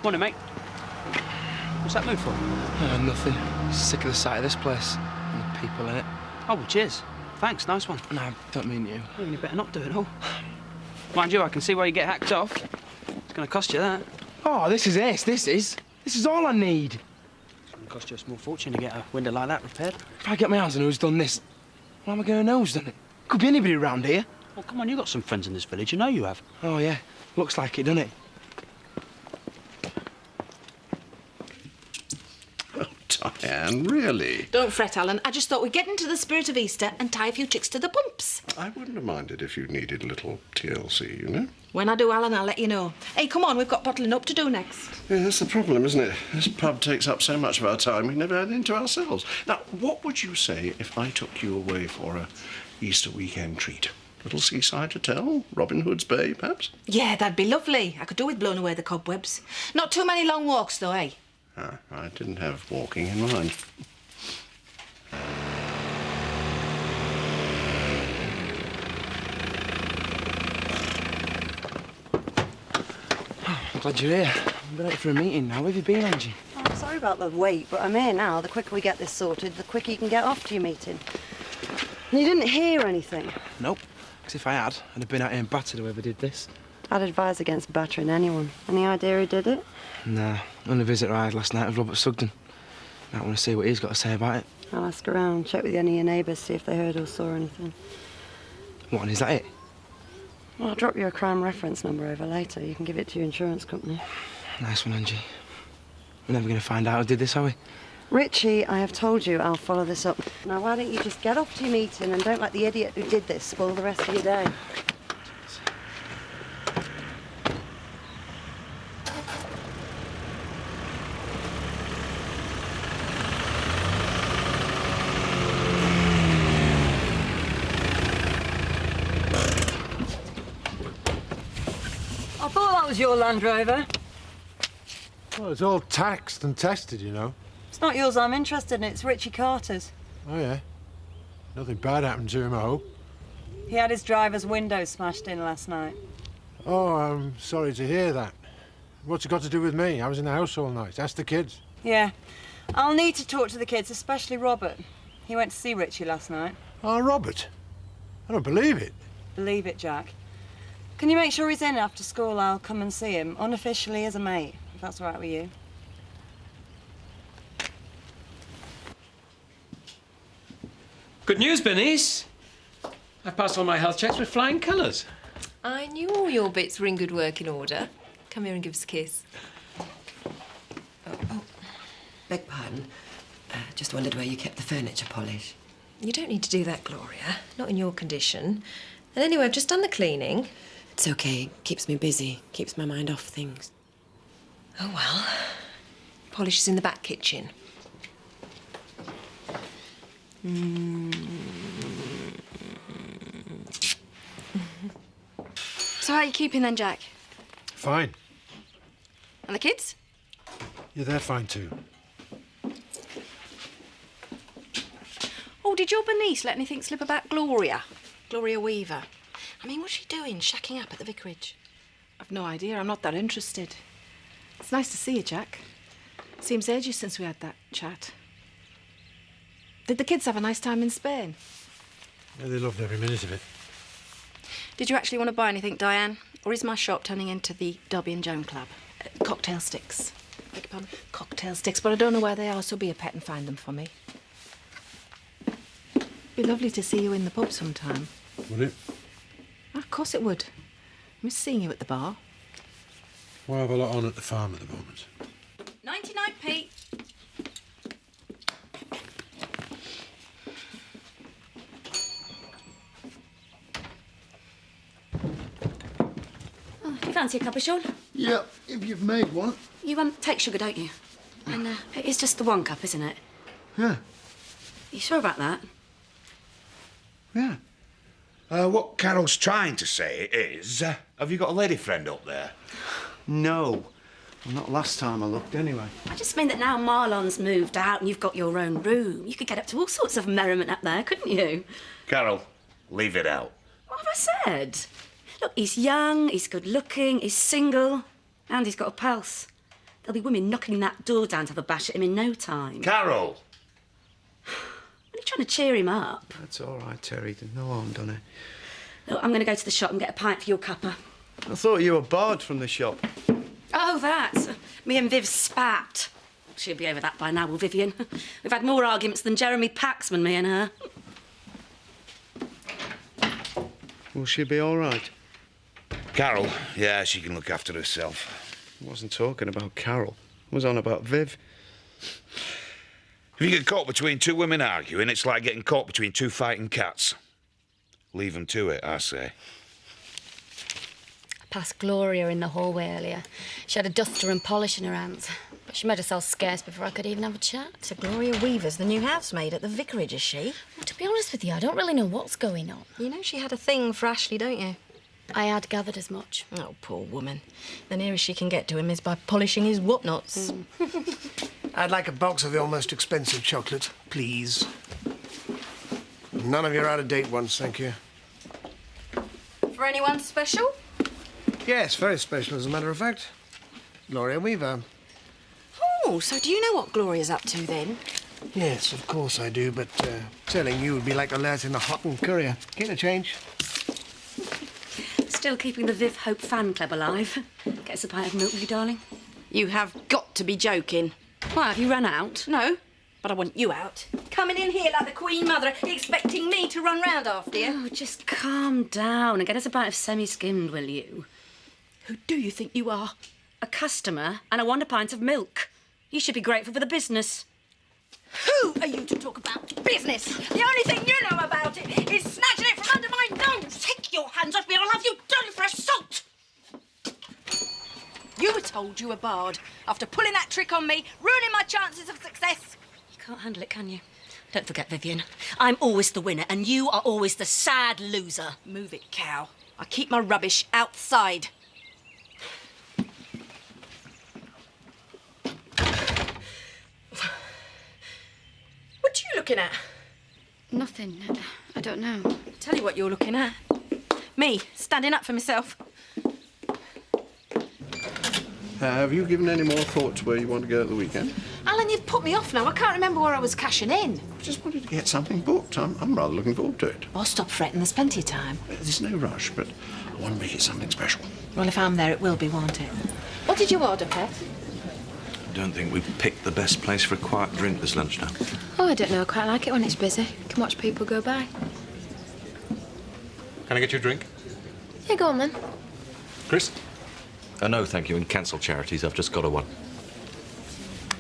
Morning, mate. What's that mood for? Nothing. Sick of the sight of this place and the people in it. Oh, well, cheers. Thanks, nice one. No, I don't mean you. Well, you better not do it all. Mind you, I can see why you get hacked off. It's going to cost you that. Oh, this is ace, this is. This is all I need. It's going to cost you a small fortune to get a window like that repaired. If I get my hands on who's done this, how am I going to know who's done it? Could be anybody around here. Well, come on, you've got some friends in this village. You know you have. Oh, yeah. Looks like it, doesn't it? Diane, really? Don't fret, Alan. I just thought we'd get into the spirit of Easter and tie a few chicks to the pumps. I wouldn't have minded if you needed a little TLC, you know? When I do, Alan, I'll let you know. Hey, come on, we've got bottling up to do next. Yeah, that's the problem, isn't it? This pub takes up so much of our time, we never had into ourselves. Now, what would you say if I took you away for a Easter weekend treat? Little seaside hotel? Robin Hood's Bay, perhaps? Yeah, that'd be lovely. I could do with blowing away the cobwebs. Not too many long walks, though, eh? Ah, I didn't have walking in mind. I'm glad you're here. I'm ready for a meeting now. Where have you been, Angie? Oh, I'm sorry about the wait, but I'm here now. The quicker we get this sorted, the quicker you can get off to your meeting. And you didn't hear anything? Nope. Because if I had, I'd have been out here and battered whoever did this. I'd advise against battering anyone. Any idea who did it? Nah. Only visitor I had last night was Robert Sugden. I want to see what he's got to say about it. I'll ask around, check with any of your neighbours, see if they heard or saw anything. What, and is that it? Well, I'll drop you a crime reference number over later. You can give it to your insurance company. Nice one, Angie. We're never going to find out who did this, are we? Richie, I have told you I'll follow this up. Now, why don't you just get off to your meeting and don't let the idiot who did this spoil the rest of your day? I thought that was your Land Rover. Well, it's all taxed and tested, you know. It's not yours I'm interested in, it's Richie Carter's. Oh, yeah? Nothing bad happened to him, I hope. He had his driver's window smashed in last night. Oh, I'm sorry to hear that. What's it got to do with me? I was in the house all night. Ask the kids. Yeah. I'll need to talk to the kids, especially Robert. He went to see Richie last night. Oh, Robert? I don't believe it. Believe it, Jack. Can you make sure he's in after school? I'll come and see him, unofficially as a mate, if that's all right with you. Good news, Bernice. I've passed all my health checks with flying colours. I knew all your bits were in good working order. Come here and give us a kiss. Oh. Beg pardon. Just wondered where you kept the furniture polish. You don't need to do that, Gloria. Not in your condition. And anyway, I've just done the cleaning. It's okay. Keeps me busy. Keeps my mind off things. Oh, well. Polish is in the back kitchen. So how are you keeping then, Jack? Fine. And the kids? Yeah, they're fine too. Oh, did your Bernice let anything slip about Gloria? Gloria Weaver. I mean, what's she doing, shacking up at the vicarage? I've no idea. I'm not that interested. It's nice to see you, Jack. Seems ages since we had that chat. Did the kids have a nice time in Spain? Yeah, they loved every minute of it. Did you actually want to buy anything, Diane? Or is my shop turning into the Dobby and Joan Club? Cocktail sticks. Beg your pardon? Cocktail sticks, but I don't know where they are, so be a pet and find them for me. Be lovely to see you in the pub sometime. Would it? Of course it would. I miss seeing you at the bar. Well, I have a lot on at the farm at the moment. 99p. Oh, you fancy a cup of Sean? Yeah, if you've made one. You take sugar, don't you? And it's just the one cup, isn't it? Yeah. You sure about that? Yeah. What Carol's trying to say is, have you got a lady friend up there? No. Well, not last time I looked, anyway. I just mean that now Marlon's moved out and you've got your own room, you could get up to all sorts of merriment up there, couldn't you? Carol, leave it out. What have I said? Look, he's young, he's good-looking, he's single, and he's got a pulse. There'll be women knocking that door down to have a bash at him in no time. Carol! Are you trying to cheer him up? That's all right, Terry. There's no harm done it. Look, I'm going to go to the shop and get a pint for your cuppa. I thought you were barred from the shop. Oh, that. Me and Viv spat. She'll be over that by now, will Vivian? We've had more arguments than Jeremy Paxman, me and her. Will she be all right? Carol? Yeah, she can look after herself. I wasn't talking about Carol. I was on about Viv. If you get caught between two women arguing, it's like getting caught between two fighting cats. Leave them to it, I say. I passed Gloria in the hallway earlier. She had a duster and polish in her hands. But she made herself scarce before I could even have a chat. So Gloria Weaver's the new housemaid at the vicarage, is she? Well, to be honest with you, I don't really know what's going on. You know she had a thing for Ashley, don't you? I had gathered as much. Oh, poor woman. The nearest she can get to him is by polishing his whatnots. I'd like a box of your most expensive chocolate, please. None of your out-of-date ones, thank you. For anyone special? Yes, very special, as a matter of fact. Gloria Weaver. Oh, so do you know what Gloria's up to, then? Yes, of course I do, but telling you would be like alerting the hot and courier. Get a change. Still keeping the Viv Hope fan club alive. Get us a pint of milk, will you, darling? You have got to be joking. Why, have you run out? No, but I want you out. Coming in here like the Queen Mother, expecting me to run round after you. Oh, just calm down and get us a pint of semi-skimmed, will you? Who do you think you are? A customer, and I want a pint of milk. You should be grateful for the business. Who are you to talk about business? The only thing you know about it is snatching it from under my nose. Take your hands off me or I'll have you done for assault. You were told you were barred after pulling that trick on me, ruining my chances of success. You can't handle it, can you? Don't forget, Vivian, I'm always the winner and you are always the sad loser. Move it, cow. I keep my rubbish outside. What are you looking at? Nothing. I don't know. Tell you what you're looking at. Me, standing up for myself. Have you given any more thought to where you want to go at the weekend? Alan, you've put me off now. I can't remember where I was cashing in. I just wanted to get something booked. I'm rather looking forward to it. Oh, stop fretting. There's plenty of time. There's no rush, but I want to make it something special. Well, if I'm there, it will be, won't it? What did you order, Pet? I don't think we picked the best place for a quiet drink this lunchtime. Oh, I don't know. I quite like it when it's busy. Can watch people go by. Can I get you a drink? Yeah, go on then. Chris? No, thank you. In cancelled charities, I've just got a one.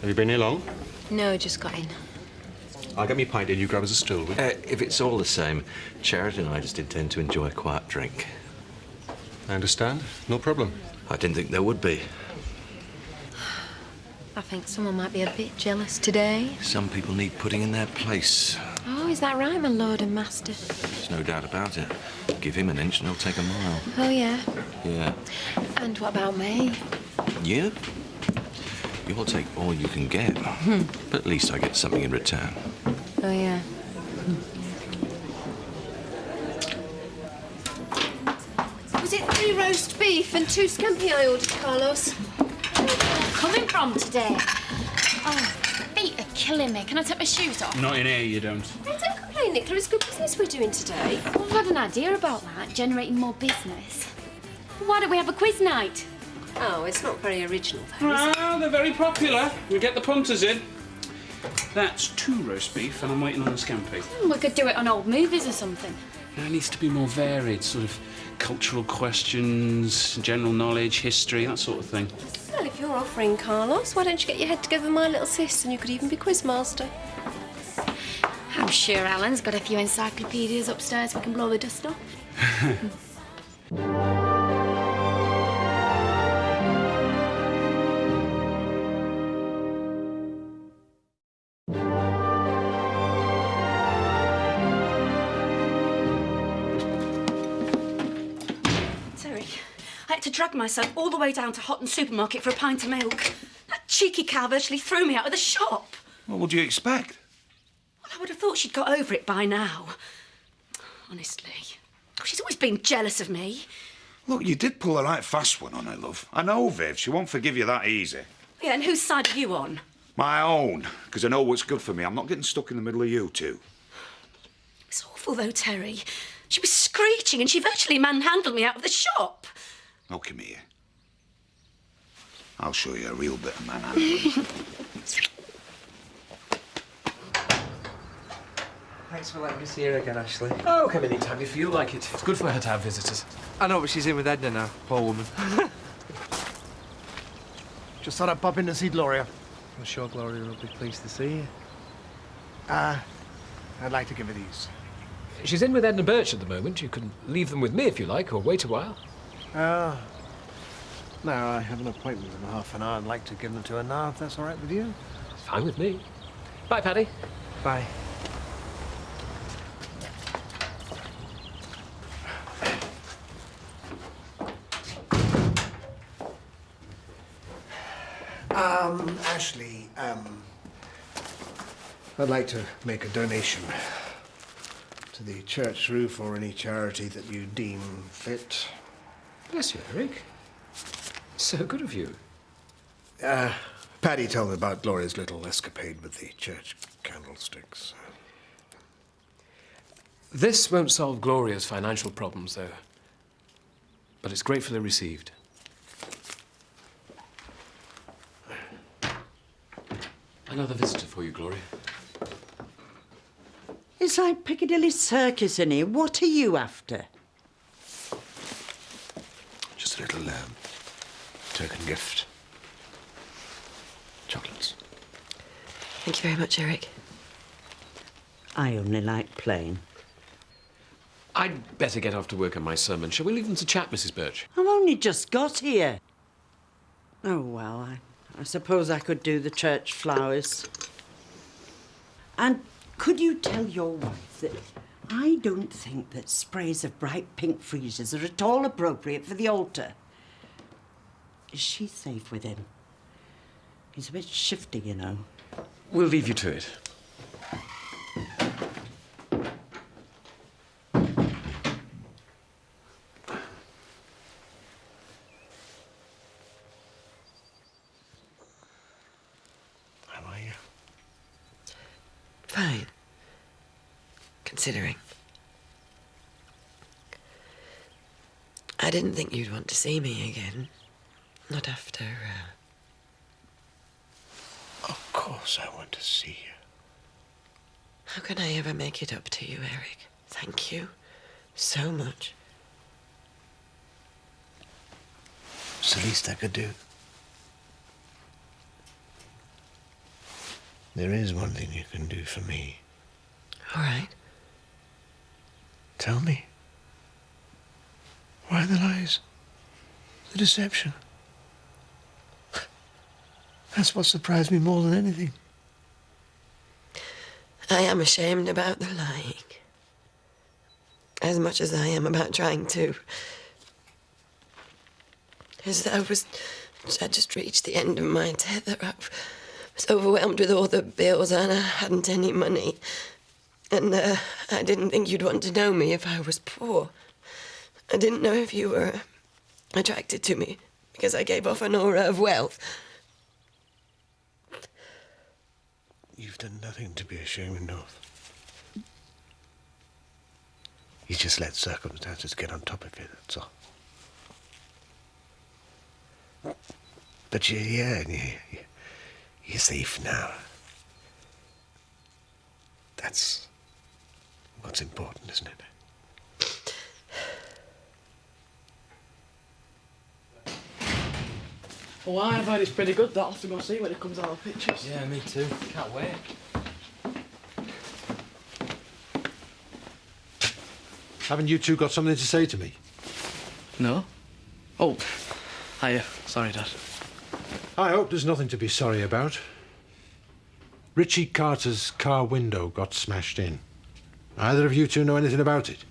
Have you been here long? No, just got in. I'll get me a pint in. You grab us a stool, will you? If it's all the same, Charity and I just intend to enjoy a quiet drink. I understand. No problem. I didn't think there would be. I think someone might be a bit jealous today. Some people need putting in their place. Oh, is that right, my lord and master? There's no doubt about it. Give him an inch and he'll take a mile. Oh, yeah? Yeah. And what about me? You? You'll take all you can get. But at least I get something in return. Oh, yeah. Was it 3 roast beef and 2 scampi I ordered, Carlos? Coming from today? Oh, feet are killing me. Can I take my shoes off? Not in here, you don't. Hey, don't complain, Nick. There is good business we're doing today. Well, I've had an idea about that, generating more business. Why don't we have a quiz night? Oh, it's not very original, though, is it? Ah, they're very popular. We get the punters in. That's 2 roast beef, and I'm waiting on the scampi. We could do it on old movies or something. It needs to be more varied, sort of cultural questions, general knowledge, history, that sort of thing. Well, if you're offering, Carlos, why don't you get your head together with my little sis and you could even be quizmaster? I'm sure Alan's got a few encyclopedias upstairs we can blow the dust off. I had to drag myself all the way down to Hotton Supermarket for a pint of milk. That cheeky cow virtually threw me out of the shop. What would you expect? Well, I would have thought she'd got over it by now. Honestly. She's always been jealous of me. Look, you did pull a right fast one on her, love. I know, Viv. She won't forgive you that easy. Yeah, and whose side are you on? My own, because I know what's good for me. I'm not getting stuck in the middle of you two. It's awful, though, Terry. She was screeching and she virtually manhandled me out of the shop. Oh, come here. I'll show you a real bit of manhandling. Thanks for letting me see her again, Ashley. Oh, come anytime you feel like it. It's good for her to have visitors. I know, but she's in with Edna now. Poor woman. Just thought I'd pop in and see Gloria. I'm sure Gloria will be pleased to see you. I'd like to give her these. She's in with Edna Birch at the moment. You can leave them with me if you like, or wait a while. No, I have an appointment in half an hour. I'd like to give them to her now, if that's all right with you. It's fine with me. Bye, Paddy. Bye. Ashley, I'd like to make a donation to the church roof or any charity that you deem fit. Bless you, Eric. So good of you. Paddy told me about Gloria's little escapade with the church candlesticks. This won't solve Gloria's financial problems, though. But it's gratefully received. Another visitor for you, Gloria. It's like Piccadilly Circus in here. What are you after? Just a little token gift. Chocolates. Thank you very much, Eric. I only like plain. I'd better get off to work on my sermon. Shall we leave them to chat, Mrs. Birch? I've only just got here. Oh, well, I suppose I could do the church flowers. And could you tell your wife that I don't think that sprays of bright pink freesias are at all appropriate for the altar? Is she safe with him? He's a bit shifty, you know. We'll leave you to it. Fine. Considering. I didn't think you'd want to see me again. Not after, Of course I want to see you. How can I ever make it up to you, Eric? Thank you so much. It's the least I could do. There is one thing you can do for me. All right. Tell me. Why the lies? The deception? That's what surprised me more than anything. I am ashamed about the lying. As much as I am about trying to. As I just reached the end of my tether. I was overwhelmed with all the bills and I hadn't any money. And I didn't think you'd want to know me if I was poor. I didn't know if you were attracted to me because I gave off an aura of wealth. You've done nothing to be ashamed of. You just let circumstances get on top of you, that's all. But you're here and you're safe now. That's what's important, isn't it? Well, I've heard it's pretty good. I'll have to go see when it comes out of pictures. Yeah, me too. Can't wait. Haven't you two got something to say to me? No? Oh, hiya. Sorry, Dad. I hope there's nothing to be sorry about. Richie Carter's car window got smashed in. Either of you two know anything about it?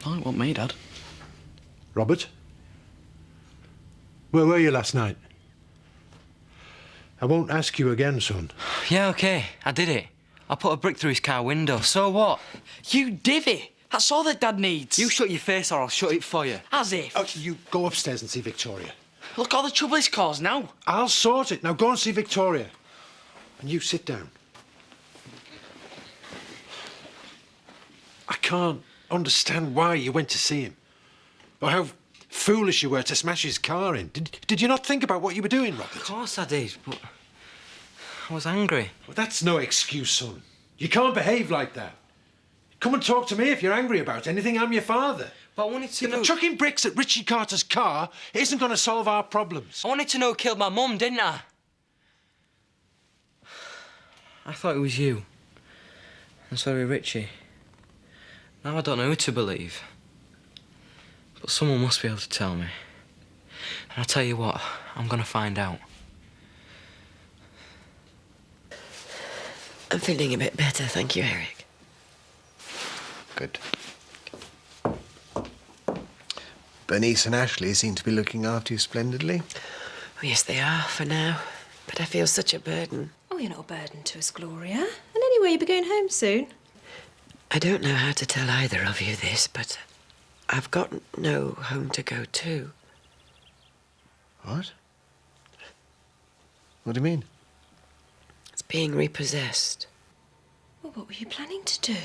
No, it wasn't me, Dad. Robert? Where were you last night? I won't ask you again, son. Yeah, OK. I did it. I put a brick through his car window. So what? You divvy! That's all that Dad needs. You shut your face or I'll shut it for you. As if. Oh, you go upstairs and see Victoria. Look, all the trouble it's caused now. I'll sort it. Now go and see Victoria. And you sit down. I can't understand why you went to see him. Or how foolish you were to smash his car in. Did you not think about what you were doing, Robert? Of course I did, but I was angry. Well, that's no excuse, son. You can't behave like that. Come and talk to me if you're angry about anything. I'm your father. But I wanted to know... Chucking bricks at Richie Carter's car isn't going to solve our problems. I wanted to know who killed my mum, didn't I? I thought it was you. And so did Richie. Now I don't know who to believe. But someone must be able to tell me. And I'll tell you what, I'm going to find out. I'm feeling a bit better, thank you, Eric. Good. Bernice and Ashley seem to be looking after you splendidly. Oh, yes, they are, for now. But I feel such a burden. Oh, you're not a burden to us, Gloria. And anyway, you'll be going home soon. I don't know how to tell either of you this, but I've got no home to go to. What? What do you mean? It's being repossessed. Well, what were you planning to do?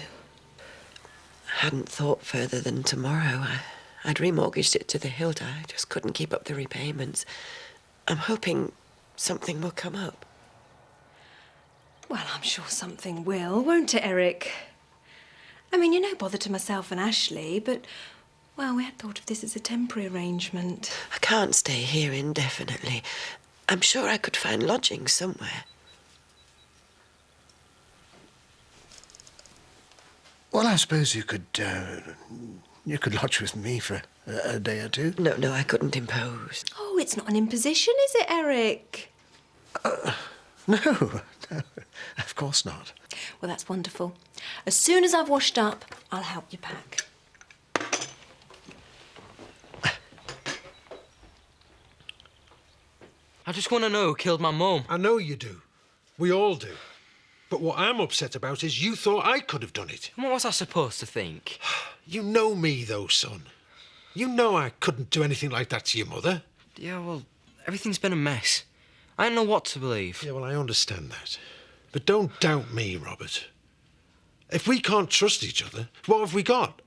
I hadn't thought further than tomorrow. I'd remortgaged it to the hilt. I just couldn't keep up the repayments. I'm hoping something will come up. Well, I'm sure something will, won't it, Eric? I mean, you're no bother to myself and Ashley, but, well, we had thought of this as a temporary arrangement. I can't stay here indefinitely. I'm sure I could find lodging somewhere. Well, I suppose you could lodge with me for a day or two. No, I couldn't impose. Oh, it's not an imposition, is it, Eric? No, of course not. Well, that's wonderful. As soon as I've washed up, I'll help you pack. I just want to know who killed my mum. I know you do. We all do. But what I'm upset about is you thought I could have done it. And what was I supposed to think? You know me, though, son. You know I couldn't do anything like that to your mother. Yeah, well, everything's been a mess. I don't know what to believe. Yeah, well, I understand that. But don't doubt me, Robert. If we can't trust each other, what have we got?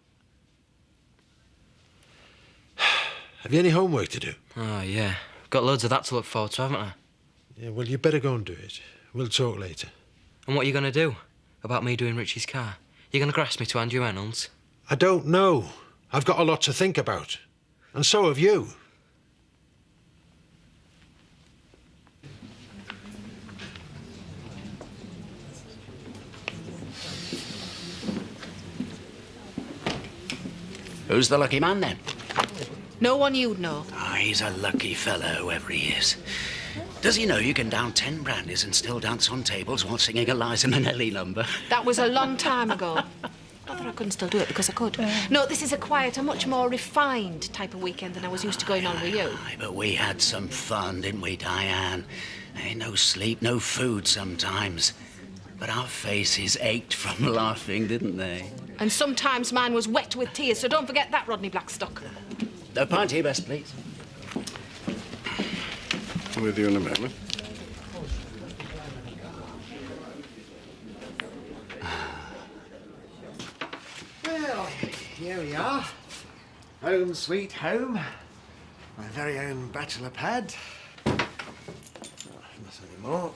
Have you any homework to do? Oh, yeah. Got loads of that to look forward to, haven't I? Yeah, well, you better go and do it. We'll talk later. And what are you going to do about me doing Richie's car? You going to grass me to Andrew Reynolds? I don't know. I've got a lot to think about. And so have you. Who's the lucky man, then? No one you'd know. Ah, he's a lucky fellow, whoever he is. Does he know you can down 10 brandies and still dance on tables while singing a Liza Minnelli number? That was a long time ago. Not that I couldn't still do it, because I could. No, this is a quiet, a much more refined type of weekend than I was used to going on with you. Aye, but we had some fun, didn't we, Diane? No sleep, no food sometimes. But our faces ached from laughing, didn't they? And sometimes mine was wet with tears, so don't forget that, Rodney Blackstock. A pint here, best, please. With you in a moment. Well, here we are. Home sweet home. My very own bachelor pad. Not anymore.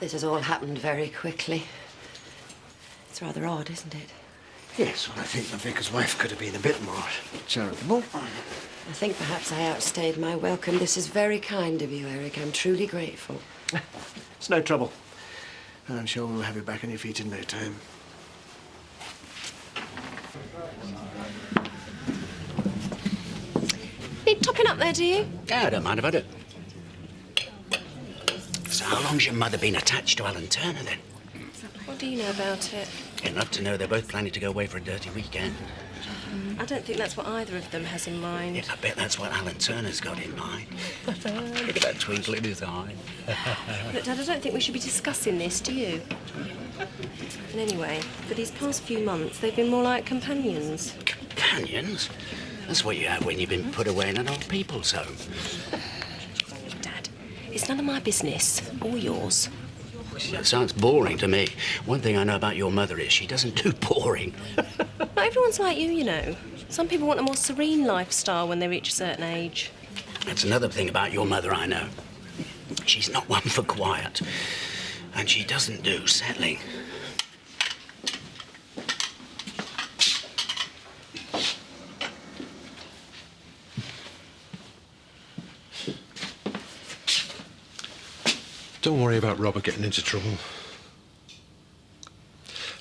This has all happened very quickly. It's rather odd, isn't it? Yes, well, I think the vicar's wife could have been a bit more charitable. I think perhaps I outstayed my welcome. This is very kind of you, Eric. I'm truly grateful. It's no trouble. I'm sure we'll have you back on your feet in no time. Need topping up there, do you? Yeah, I don't mind if I do. So how long's your mother been attached to Alan Turner, then? What do you know about it? Enough to know they're both planning to go away for a dirty weekend. I don't think that's what either of them has in mind. Yeah, I bet that's what Alan Turner's got in mind. Look at that twinkle in his eye. Look, Dad, I don't think we should be discussing this, do you? And anyway, for these past few months, they've been more like companions. Companions? That's what you have when you've been put away in an old people's home. Dad, it's none of my business, or yours. It sounds boring to me. One thing I know about your mother is she doesn't do boring. Not everyone's like you know. Some people want a more serene lifestyle when they reach a certain age. That's another thing about your mother I know. She's not one for quiet. And she doesn't do settling. Don't worry about Robert getting into trouble.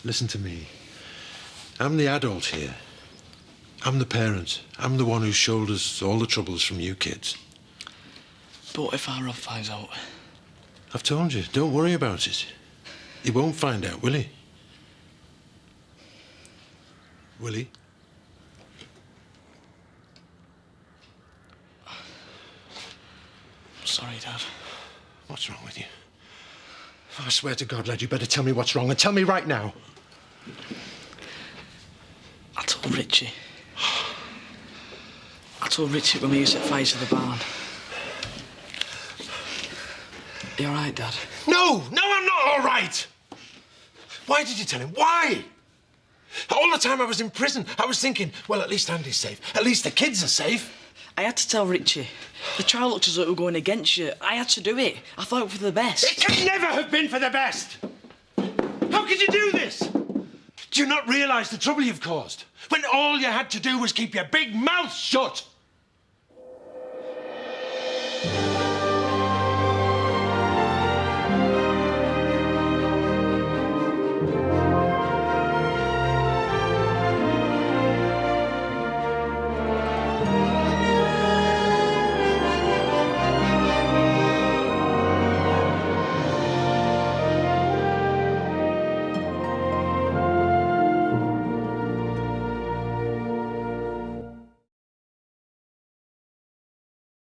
Listen to me. I'm the adult here. I'm the parent. I'm the one who shoulders all the troubles from you kids. But what if our Rob finds out? I've told you, don't worry about it. He won't find out, will he? Will he? Sorry, Dad. What's wrong with you? I swear to God, lad, you better tell me what's wrong, and tell me right now. I told Richie. I told Richie when we used to set fires to the barn. You all right, Dad? No! No, I'm not all right! Why did you tell him? Why? All the time I was in prison, I was thinking, well, at least Andy's safe. At least the kids are safe. I had to tell Richie. The trial looked as though it were going against you. I had to do it. I thought it was for the best. It could never have been for the best! How could you do this? Do you not realise the trouble you've caused? When all you had to do was keep your big mouth shut!